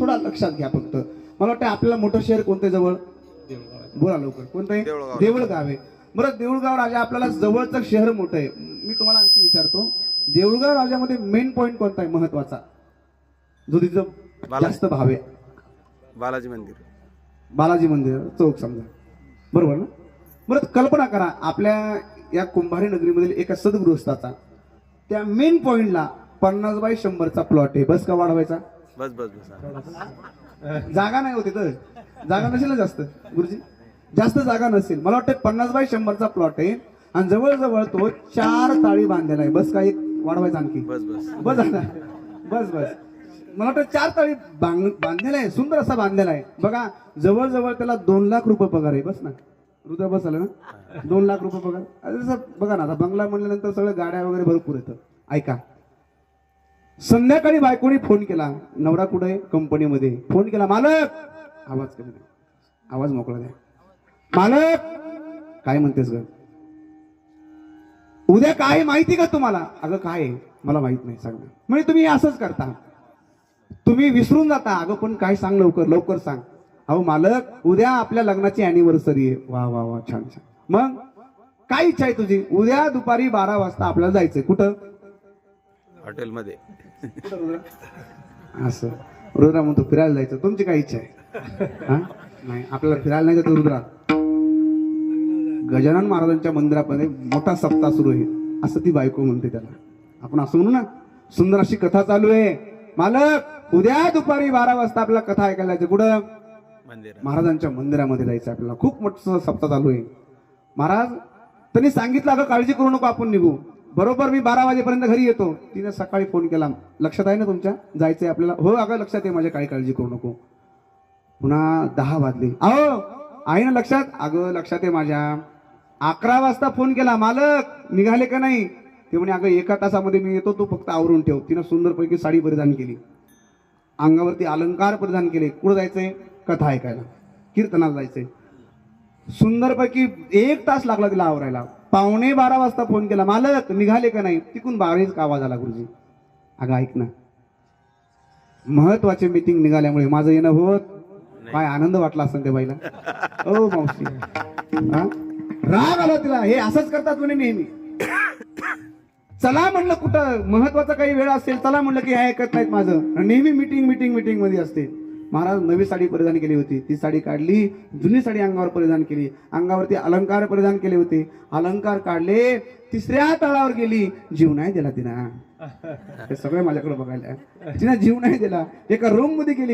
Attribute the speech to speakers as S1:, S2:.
S1: थोडा लक्षात घ्या फक्त. मला वाटतं आपल्याला मोठं शहर कोणतं जवळ, बोला लवकर, कोणतं आहे? देऊळगाव आहे. बरं, देऊळगाव राजा आपल्याला जवळचं शहर मोठं आहे. मी तुम्हाला आणखी विचारतो, देऊळगाव राजामध्ये मेन पॉइंट कोणता आहे महत्वाचा, जो तिथं जास्त भाव आहे?
S2: बालाजी मंदिर.
S1: बालाजी मंदिर चौक समजा, बरोबर ना? बरं, कल्पना करा आपल्या या कुंभारी नगरीमधील एका सद्गृहस्थाचा त्या मेन पॉइंटला 50x100चा प्लॉट आहे. बस का वाढवायचा?
S2: बस बस बस.
S1: जागा नाही होती तर, जागा नसेल ना जास्त गुरुजी, जास्त जागा नसेल. मला वाटतं 50x100चा प्लॉट आहे आणि जवळजवळ तो 4 ताळी बांधलेला आहे. बस का एक वाढवायचा आणखी?
S2: बस बस
S1: बस आता, बस बस. मला वाटतं 4 ताळी बांधलेला आहे, सुंदर असा बांधलेला आहे. बघा, जवळजवळ त्याला 2 लाख रुपये पगार आहे. बस ना रुद्र, बस आलं ना, 2 लाख रुपये पगार. जसं बघा ना, आता बंगला म्हणल्यानंतर सगळं गाड्या वगैरे भरपूर येतं. ऐका, संध्याकाळी बायकोनी फोन केला, नवरा कुठे? कंपनीमध्ये. फोन केला, मालक, आवाज कमी द्या, आवाज मोकळा द्या. मालक, काय म्हणतेस ग? उद्या काय माहिती का तुम्हाला? अगं काय आहे? मला माहित नाही, सांग. म्हणजे तुम्ही असंच करता, तुम्ही विसरून जाता. अगं पण काय, सांग लवकर, लवकर सांग. अहो मालक, उद्या आपल्या लग्नाची अॅनिव्हर्सरी आहे. वा वा वा, छान छान. मग काय इच्छा आहे तुझी? उद्या दुपारी 12 वाजता आपल्याला जायचंय. कुठं?
S2: हॉटेलमध्ये.
S1: असं रुद्रा म्हणतो फिरायला जायचं. तुमची काय इच्छा आहे? हा, नाही, आपल्याला फिरायला नाही जायचं रुद्रा. गजानन महाराजांच्या मंदिरामध्ये मोठा सप्ताह सुरू आहे, असं ती बायको म्हणते त्याला. आपण असं म्हणू ना, सुंदर अशी कथा चालू आहे. मालक, उद्या दुपारी 12 वाजता आपल्याला कथा ऐकायला जायचं. कुठं? महाराजांच्या मंदिरामध्ये जायचं आपल्याला. खूप मोठं सप्ताह चालू आहे. महाराज त्यांनी सांगितलं, अगं काळजी करू नको, आपण निघू. बरोबर मी 12 वाजेपर्यंत घरी येतो. तिने सकाळी फोन केला, लक्षात आहे ना तुमच्या, जायचंय आपल्याला? हो अगं लक्षात आहे माझ्या, काही काळजी करू नको. पुन्हा 10 वाजले. अहो आहे ना लक्षात? अगं लक्षात आहे माझ्या. 11 वाजता फोन केला, मालक निघाले का नाही? ते म्हणे, अगं 1 तासामध्ये मी येतो, तू फक्त आवरून ठेव. तिनं सुंदरपैकी साडी परिधान केली, अंगावरती अलंकार परिधान केले. कुठं जायचंय? कथा ऐकायला, कीर्तनाला जायचंय. सुंदरपैकी 1 तास लागला तिला आवरायला. 11:15 वाजता फोन केला, मालक निघाले का नाही? तिकून 12चा आवाज आला, गुरुजी. अगं ऐक ना, महत्वाचे मीटिंग निघाल्यामुळे माझं येणं होत. काय आनंद वाटला असं त्या बाईला. ओ मावशी, राग आला तिला. हे असंच करतात म्हणे नेहमी. चला म्हणलं, कुठं महत्वाचा काही वेळ असेल, चला म्हणलं की हे ऐकत नाहीत माझं. नेहमी मीटिंग मीटिंग मीटिंग मध्ये असते. महाराज नवी साडी परिधान केली होती, ती साडी काढली, जुनी साडी अंगावर परिधान केली, अंगावरती अलंकार परिधान केले होते, अलंकार काढले, 3ऱ्या तळावर गेली. जीव नाही दिला तिनं. हे सगळे माझ्याकडे बघायला. तिनं जीव नाही दिला. एका रूम मध्ये गेली.